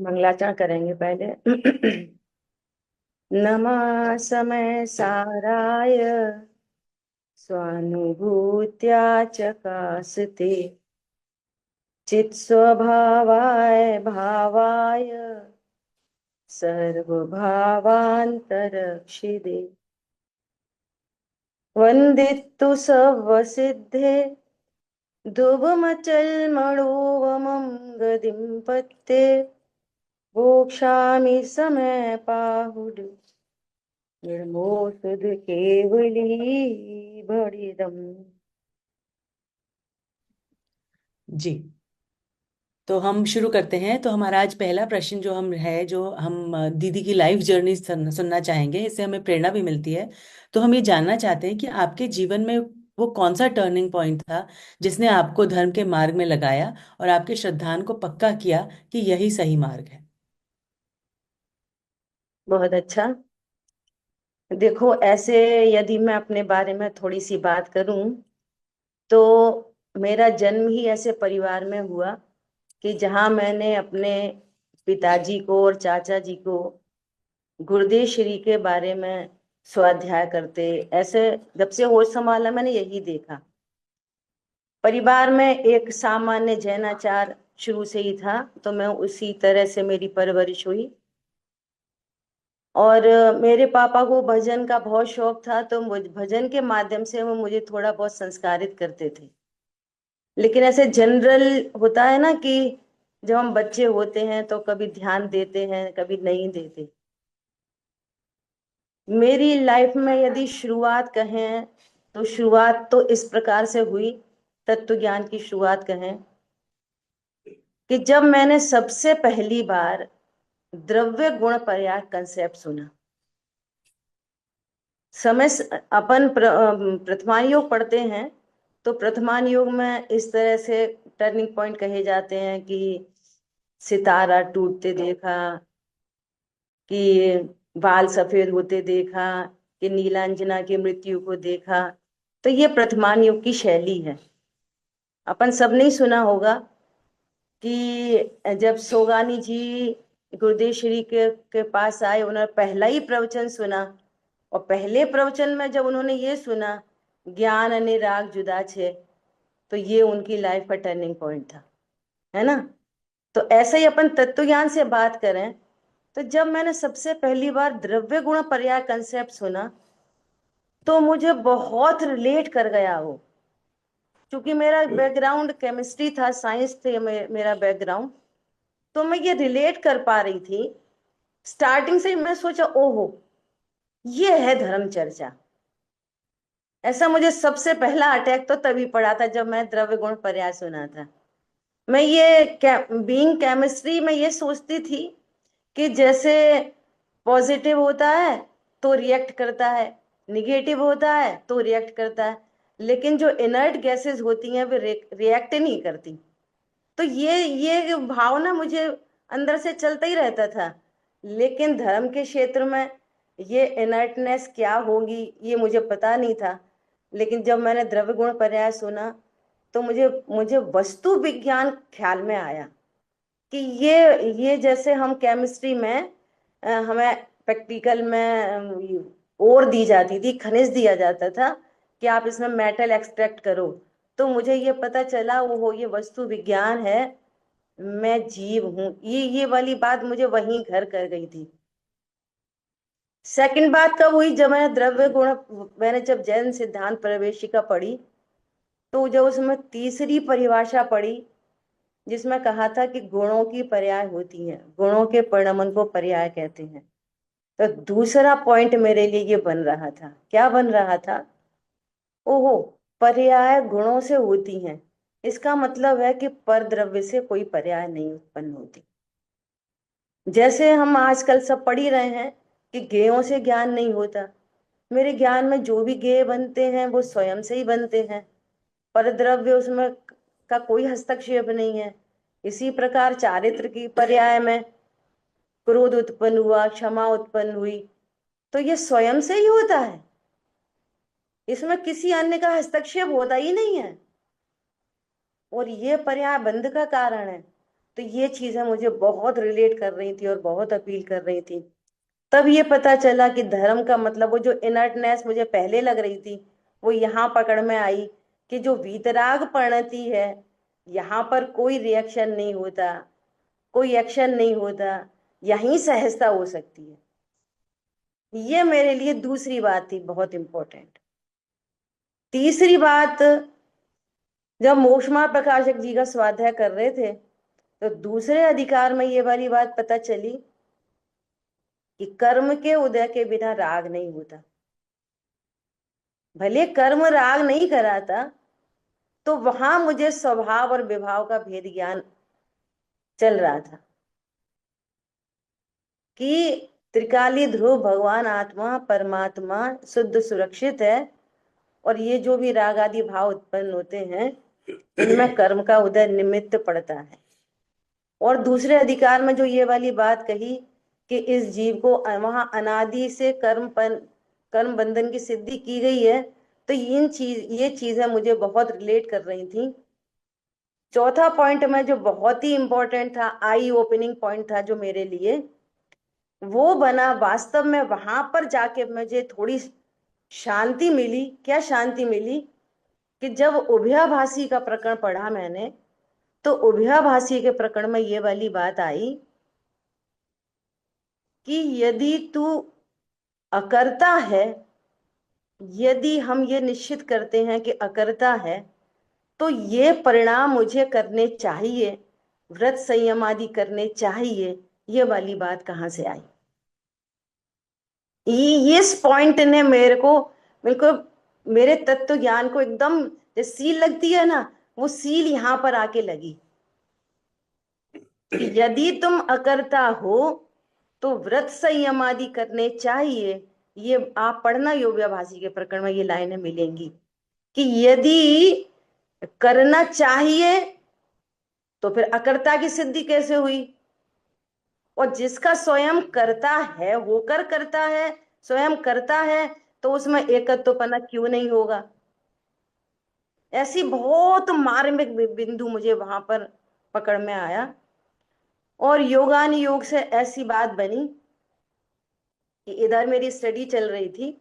मंगलाचरण करेंगे पहले। नमः समय साराय स्वानुभूत्या चकासते चित स्वभावाय भावाय सर्वभावान्तरक्षिदे वन्दितु सर्वसिद्धे ध्रुवमचलमणोवमं गतिं पत्ते वोक्षामि समय पाहुड निर्मोषध केवली बड़िदम। जी। तो हम शुरू करते हैं। तो हमारा आज पहला प्रश्न जो हम दीदी की लाइफ जर्नी सुनना चाहेंगे। इससे हमें प्रेरणा भी मिलती है। तो हम ये जानना चाहते हैं कि आपके जीवन में वो कौन सा टर्निंग पॉइंट था जिसने आपको धर्म के मार्ग में लगाया और आपके श्रद्धान को पक्का किया कि यही सही मार्ग है। बहुत अच्छा। देखो, ऐसे यदि मैं अपने बारे में थोड़ी सी बात करूं तो मेरा जन्म ही ऐसे परिवार में हुआ कि जहां मैंने अपने पिताजी को और चाचा जी को गुरुदेव श्री के बारे में स्वाध्याय करते, ऐसे जब से होश संभाला मैंने यही देखा। परिवार में एक सामान्य जैनाचार शुरू से ही था, तो मैं उसी तरह से मेरी परवरिश हुई। और मेरे पापा को भजन का बहुत शौक था, तो भजन के माध्यम से वो मुझे थोड़ा बहुत संस्कारित करते थे। लेकिन ऐसे जनरल होता है ना कि जब हम बच्चे होते हैं तो कभी ध्यान देते हैं, कभी नहीं देते। मेरी लाइफ में यदि शुरुआत कहें तो शुरुआत तो इस प्रकार से हुई, तत्व ज्ञान की शुरुआत कहें, कि जब मैंने सबसे पहली बार द्रव्य गुण पर्याय कंसेप्ट सुना। अपन प्रथमान योग पढ़ते हैं, तो प्रथमान योग में इस तरह से टर्निंग पॉइंट कहे जाते हैं कि सितारा टूटते देखा, कि बाल सफेद होते देखा, कि नीलांजना की मृत्यु को देखा। तो ये प्रथमान योग की शैली है। अपन सबने ही सुना होगा कि जब सोगानी जी गुरुदेव श्री के पास आए, उन्होंने पहला ही प्रवचन सुना। और पहले प्रवचन में जब उन्होंने ये सुना, ज्ञान અને राग जुदा छे, तो ये उनकी लाइफ का टर्निंग पॉइंट था, है ना। तो ऐसे ही अपन तत्व ज्ञान से बात करें, तो जब मैंने सबसे पहली बार द्रव्य गुण पर्याय कंसेप्ट सुना तो मुझे बहुत रिलेट कर गया वो। क्योंकि मेरा बैकग्राउंड केमिस्ट्री था, साइंस थे मेरा बैकग्राउंड, तो मैं ये रिलेट कर पा रही थी। स्टार्टिंग से ही मैं सोचा, ओहो, ये है धर्म चर्चा। ऐसा मुझे सबसे पहला अटैक तो तभी पड़ा था जब मैं द्रव्य गुण पर्याय सुना था। मैं ये बीइंग केमिस्ट्री में ये सोचती थी कि जैसे पॉजिटिव होता है तो रिएक्ट करता है, निगेटिव होता है तो रिएक्ट करता है, लेकिन जो इनर्ट गैसेस होती हैं वे रिएक्ट नहीं करती। तो ये भावना मुझे अंदर से चलता ही रहता था। लेकिन धर्म के क्षेत्र में ये इनर्टनेस क्या होगी ये मुझे पता नहीं था। लेकिन जब मैंने द्रव्य गुण पर्याय सुना तो मुझे मुझे वस्तु विज्ञान ख्याल में आया कि ये जैसे हम केमिस्ट्री में हमें प्रैक्टिकल में ओर दी जाती थी, खनिज दिया जाता था कि आप इसमें मेटल एक्सट्रैक्ट करो। तो मुझे ये पता चला, वो ये वस्तु विज्ञान है, मैं जीव हूं। ये वाली बात मुझे वहीं घर कर गई थी। सेकंड बात कब हुई, जब मैंने द्रव्य गुण, मैंने जब जैन सिद्धांत प्रवेशिका पढ़ी, तो जब उसमें तीसरी परिभाषा पढ़ी जिसमें कहा था कि गुणों की पर्याय होती हैं, गुणों के परिणमन को पर्याय कहते हैं, तो दूसरा पॉइंट मेरे लिए ये बन रहा था। क्या बन रहा था? ओहो, पर्याय गुणों से होती हैं, इसका मतलब है कि पर द्रव्य से कोई पर्याय नहीं उत्पन्न होती। जैसे हम आजकल सब पढ़ ही रहे हैं कि गेयों से ज्ञान नहीं होता। मेरे ज्ञान में जो भी गेय बनते हैं वो स्वयं से ही बनते हैं, पर द्रव्य उसमें का कोई हस्तक्षेप नहीं है। इसी प्रकार चारित्र की पर्याय में क्रोध उत्पन्न हुआ, क्षमा उत्पन्न हुई, तो ये स्वयं से ही होता है, इसमें किसी अन्य का हस्तक्षेप होता ही नहीं है। और ये पर्याय बंध का कारण है। तो ये चीजें मुझे बहुत रिलेट कर रही थी और बहुत अपील कर रही थी। तब ये पता चला कि धर्म का मतलब वो जो इनर्टनेस मुझे पहले लग रही थी, वो यहाँ पकड़ में आई कि जो वीतराग प्रणति है, यहाँ पर कोई रिएक्शन नहीं होता, कोई एक्शन नहीं होता, यहीं सहजता हो सकती है। ये मेरे लिए दूसरी बात थी बहुत इंपॉर्टेंट। तीसरी बात, जब मोक्षमा प्रकाशक जी का स्वाध्याय कर रहे थे, तो दूसरे अधिकार में ये वाली बात पता चली कि कर्म के उदय के बिना राग नहीं होता। भले कर्म राग नहीं कराता, तो वहां मुझे स्वभाव और विभाव का भेद ज्ञान चल रहा था कि त्रिकाली ध्रुव भगवान आत्मा परमात्मा शुद्ध सुरक्षित है, और ये जो भी राग आदि भाव उत्पन्न होते हैं, इनमें कर्म का उदय निमित्त पड़ता है। और दूसरे अधिकार में जो ये वाली बात कही कि इस जीव को वहां अनादि से कर्म बंधन की सिद्धि की गई है, तो ये चीजें मुझे बहुत रिलेट कर रही थी। चौथा पॉइंट में जो बहुत ही इंपॉर्टेंट था, आई ओपनिंग पॉइंट था जो मेरे लिए, वो बना वास्तव में वहां पर जाके मुझे थोड़ी शांति मिली। क्या शांति मिली? कि जब उभयाभासी का प्रकरण पढ़ा मैंने, तो उभयाभासी के प्रकरण में ये वाली बात आई कि यदि तू अकर्ता है, यदि हम ये निश्चित करते हैं कि अकर्ता है, तो ये परिणाम मुझे करने चाहिए, व्रत संयम आदि करने चाहिए। ये वाली बात कहाँ से आई? इस पॉइंट ने मेरे को, मेरे तत्व ज्ञान को एकदम, जैसे सील लगती है ना, वो सील यहाँ पर आके लगी कि यदि तुम अकर्ता हो तो व्रत संयम आदि करने चाहिए। ये आप पढ़ना, योगाभासी के प्रकरण में ये लाइनें मिलेंगी कि यदि करना चाहिए तो फिर अकर्ता की सिद्धि कैसे हुई? और जिसका स्वयं करता है, होकर करता है, स्वयं करता है, तो उसमें एकत्वपना क्यों नहीं होगा? ऐसी बहुत मार्मिक बिंदु मुझे वहां पर पकड़ में आया। और योगान योग से ऐसी बात बनी कि इधर मेरी स्टडी चल रही थी,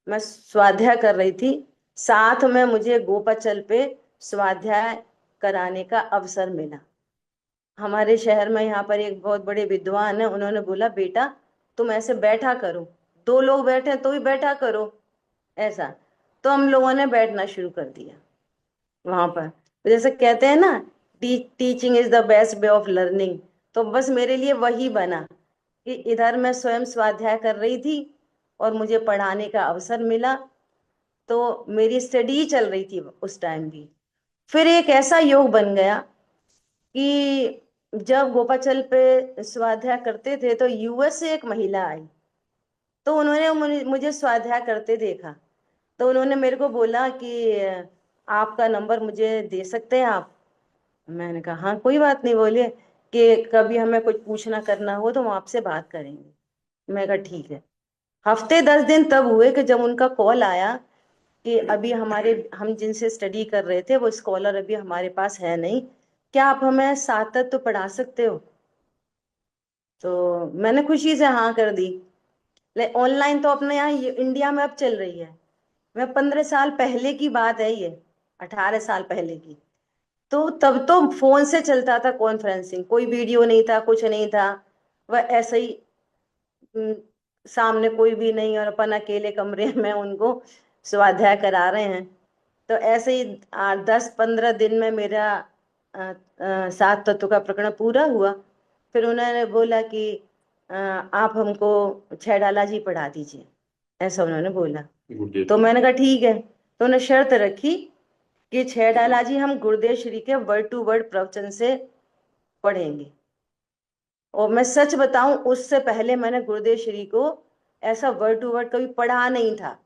मैं स्वाध्याय कर रही थी, साथ में मुझे गोपाचल पे स्वाध्याय कराने का अवसर मिला। हमारे शहर में यहाँ पर एक बहुत बड़े विद्वान है, उन्होंने बोला बेटा तुम ऐसे बैठा करो, दो लोग बैठे तो भी बैठा करो ऐसा। तो हम लोगों ने बैठना शुरू कर दिया वहां पर। तो जैसे कहते हैं ना, teaching is the best way of learning, तो बस मेरे लिए वही बना कि इधर मैं स्वयं स्वाध्याय कर रही थी और मुझे पढ़ाने का अवसर मिला। तो मेरी स्टडी चल रही थी उस टाइम भी। फिर एक ऐसा योग बन गया कि जब गोपाचल पे स्वाध्याय करते थे, तो यूएस से एक महिला आई। तो उन्होंने मुझे स्वाध्याय करते देखा, तो उन्होंने मेरे को बोला कि आपका नंबर मुझे दे सकते हैं आप? मैंने कहा हाँ कोई बात नहीं, बोले कि कभी हमें कुछ पूछना करना हो तो हम आपसे बात करेंगे। मैं कहा ठीक है। हफ्ते 10 दिन तब हुए कि जब उनका कॉल आया कि अभी हम जिनसे स्टडी कर रहे थे वो स्कॉलर अभी हमारे पास है नहीं, क्या आप हमें सातत्य तो पढ़ा सकते हो? तो मैंने खुशी से हाँ कर दी। ऑनलाइन तो अपने यहाँ इंडिया में अब चल रही है। मैं 15 साल पहले की बात है ये, 18 साल पहले की। तो तब तो फोन से चलता था कॉन्फ्रेंसिंग, कोई वीडियो नहीं था, कुछ नहीं था। वह ऐसे ही हम्म, सामने कोई भी नहीं और अपन अकेले कमरे में उनको स्वाध्याय करा रहे हैं। तो ऐसे ही 10-15 दिन में मेरा सात तत्व का प्रकरण पूरा हुआ। फिर उन्होंने बोला कि आप हमको छह डाला जी पढ़ा दीजिए, ऐसा उन्होंने बोला। तो मैंने कहा ठीक है। तो उन्होंने शर्त रखी कि छह डाला जी हम गुरुदेव श्री के वर्ड टू वर्ड प्रवचन से पढ़ेंगे। और मैं सच बताऊं, उससे पहले मैंने गुरुदेव श्री को ऐसा वर्ड टू वर्ड कभी पढ़ा नहीं था,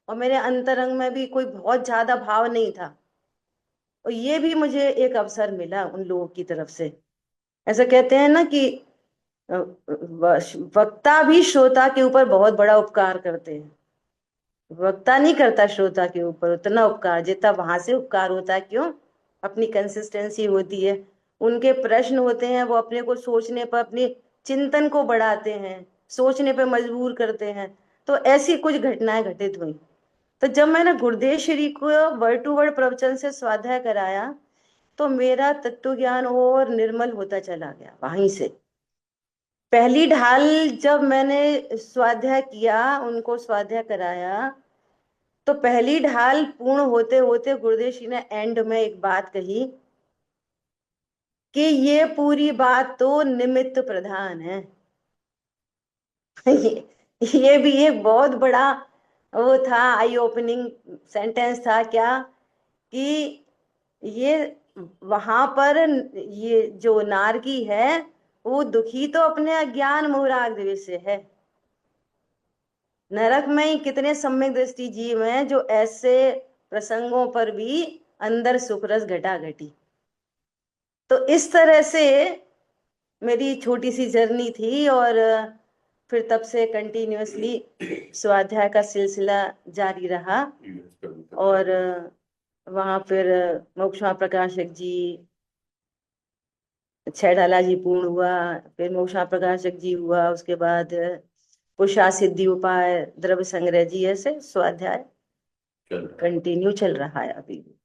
और मेरे अंतरंग में भी कोई बहुत ज्यादा भाव नहीं था। और ये भी मुझे एक अवसर मिला उन लोगों की तरफ से। ऐसा कहते हैं ना कि वक्ता भी श्रोता के ऊपर बहुत बड़ा उपकार करते हैं। वक्ता नहीं करता श्रोता के ऊपर उतना उपकार जितना वहां से उपकार होता है। क्यों? अपनी कंसिस्टेंसी होती है। उनके प्रश्न होते हैं, वो अपने को सोचने पर, अपने चिंतन को बढ़ाते हैं, सोचने पे मजबूर करते हैं। तो ऐसी कुछ घटनाएं घटित हुई। तो जब मैंने गुरुदेव श्री को वर्ड टू वर्ड प्रवचन से स्वाध्याय कराया, तो मेरा तत्व ज्ञान और निर्मल होता चला गया वहीं से। पहली ढाल जब मैंने स्वाध्याय किया, उनको स्वाध्याय कराया, तो पहली ढाल पूर्ण होते होते गुरुदेव श्री ने एंड में एक बात कही कि ये पूरी बात तो निमित्त प्रधान है। ये भी एक बहुत बड़ा वो था, आई ओपनिंग सेंटेंस था क्या, कि ये वहां पर ये जो नारकी है, वो दुखी तो अपने अज्ञान मोहराग से है। नरक में ही कितने सम्यक दृष्टि जीव हैं जो ऐसे प्रसंगों पर भी अंदर सुख रस घटा घटी। तो इस तरह से मेरी छोटी सी जर्नी थी, और फिर तब से कंटिन्यूअसली स्वाध्याय का सिलसिला जारी रहा। और वहां फिर मोक्षमा प्रकाशक जी, छैडाला जी पूर्ण हुआ, फिर मोक्षमा प्रकाशक जी हुआ, उसके बाद पुषा सिद्धि उपाय, द्रव्य संग्रह जी, ऐसे स्वाध्याय कंटिन्यू चल रहा है अभी भी।